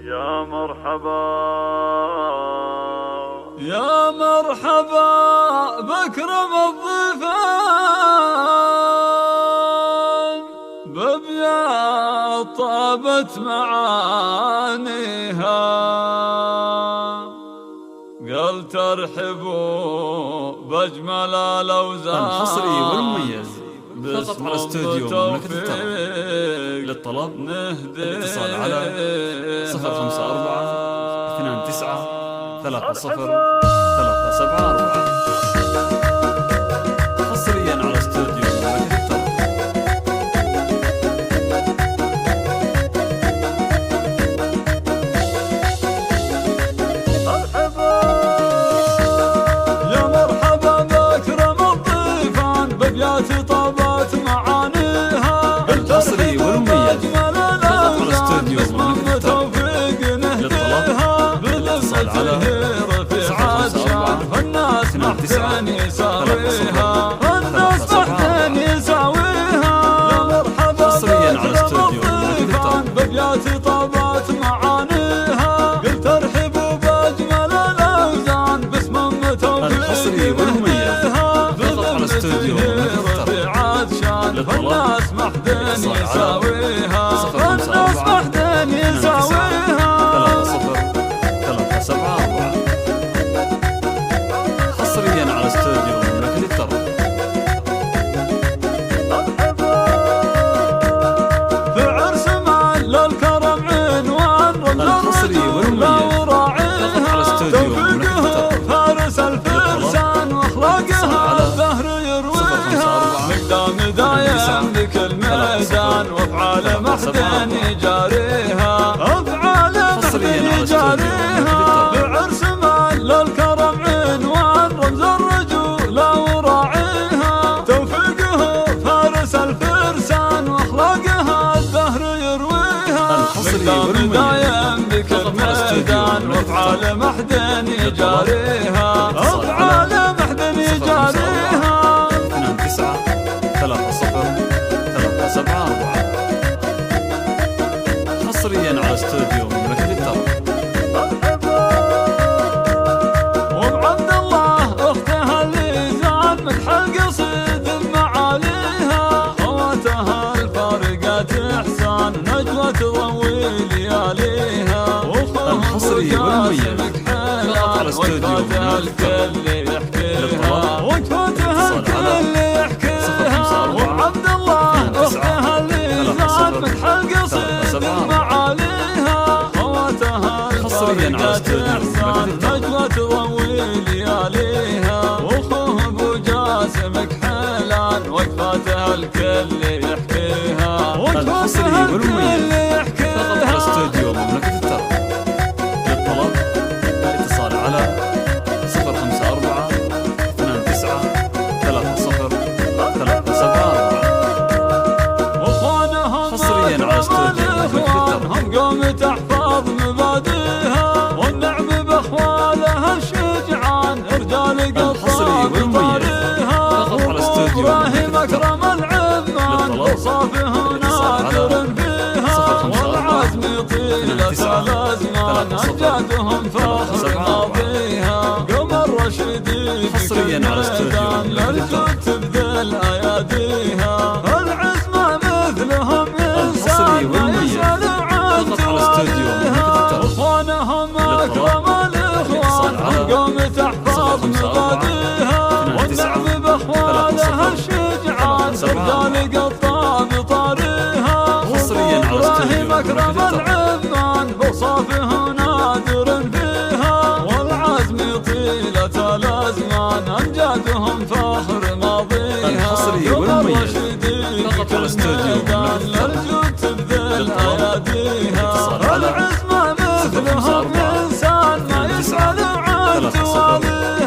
يا مرحبا يا مرحبا بأكرم الضيفان بأبيات طابت معانيها، قال ترحبوا بأجمل الأوزان الحصري والمميز فقط على استوديو مملكة الطرب. للطلب الاتصال على 054 29 30 374. حصريا على استوديو مملكة الطرب. يا مرحبا بأكرم الضيفان بأبيات طابت معانيها، الحصري والمميز فقط على استوديو مملكة الطرب. للطلب الاتصال على 054 فالناس 29 يساويها، 30 الناس محتاج يساويها. يا مرحبا حصريا على استوديو مملكة الطرب. بأبيات طابت معانيها، قلت ارحبوا بأجمل الأوزان باسم توفيق. الحصري والمميز فقط على استوديو مملكة الطرب. فالناس محتاج اتصال على يساويها، 054 الناس محتاج يساويها. 30 374. حصريا على استوديو مملكة الطرب. في عرس مال الكرم عنوان الحصري والمميز فقط على استوديو مملكة الطرب. فارس الفرسان واخلاقها الدهر يرويها، مقدام دايم بكل ميدان وافعال محدن يجاريها، افعال محدن يجاريها. بعرس مال الكرم عنوان رمز الرجولة وراعيها، توفيقه فارس الفرسان واخلاقها الدهر يرويها، مقدام دايم بكل ميدان وافعال محدن يجاريها، افعال محدن يجاريها. 29 30 374. حصريا على استوديو مملكة الطرب. وبعبد الله اختها اللي زاد مدح القصيد معاليها، خواتها الفارقات احسان نجوى تضوي لياليها، الحصري والمميز فقط على استوديو وقفتها الكل يحكيها، وقفتها الكل يحكيها. وبعبد الله اختها اللي زاد مدح القصيد معاليها، خواتها حصريا على استوديو احسان نجوى تضوي لياليها، واخوه ابو جاسم كحيلان وقفاتها الكل يحكيها، الحصري والمميز فقط على استوديو مملكة الطرب. للطلب الاتصال على 054 29 30 374. حصريا على استوديو مملكة الطرب. هم قوم تحفظ مبادئها، والنعم باخوالها الشجعان رجال الحصري قطاب والمميز طاريها، فقط على استوديو ابراهيم مملكة الطرب. اكرم العمان وصافه نادر فيها، والعزم طيلة الازمان امجادهم فخر ماضيها، قمر رشيدي حصريا على استوديو نرجو تبذل اياديها، العزمة مثلهم الحصري انسان ما والمميز يسأل عن فقط على استوديو مملكة الطرب. اخوانهم اكرم الاخوان هم قوم تحفظ مبادئها، والنعم باخوانها الشجعان رجال قطاب طاريها، حصريا على ابراهيم استوديو اكرم مملكة الطرب. العمان بوصافه نادر فيها، والعزم طيلة الازمان امجادهم فخر ماضيها، الحصري والمميز فقط على استوديو مملكة الطرب. نرجو تبذل اياديها، الاتصال على العزمة مثلهم 054 انسان ما يسأل عن 30 تواليها.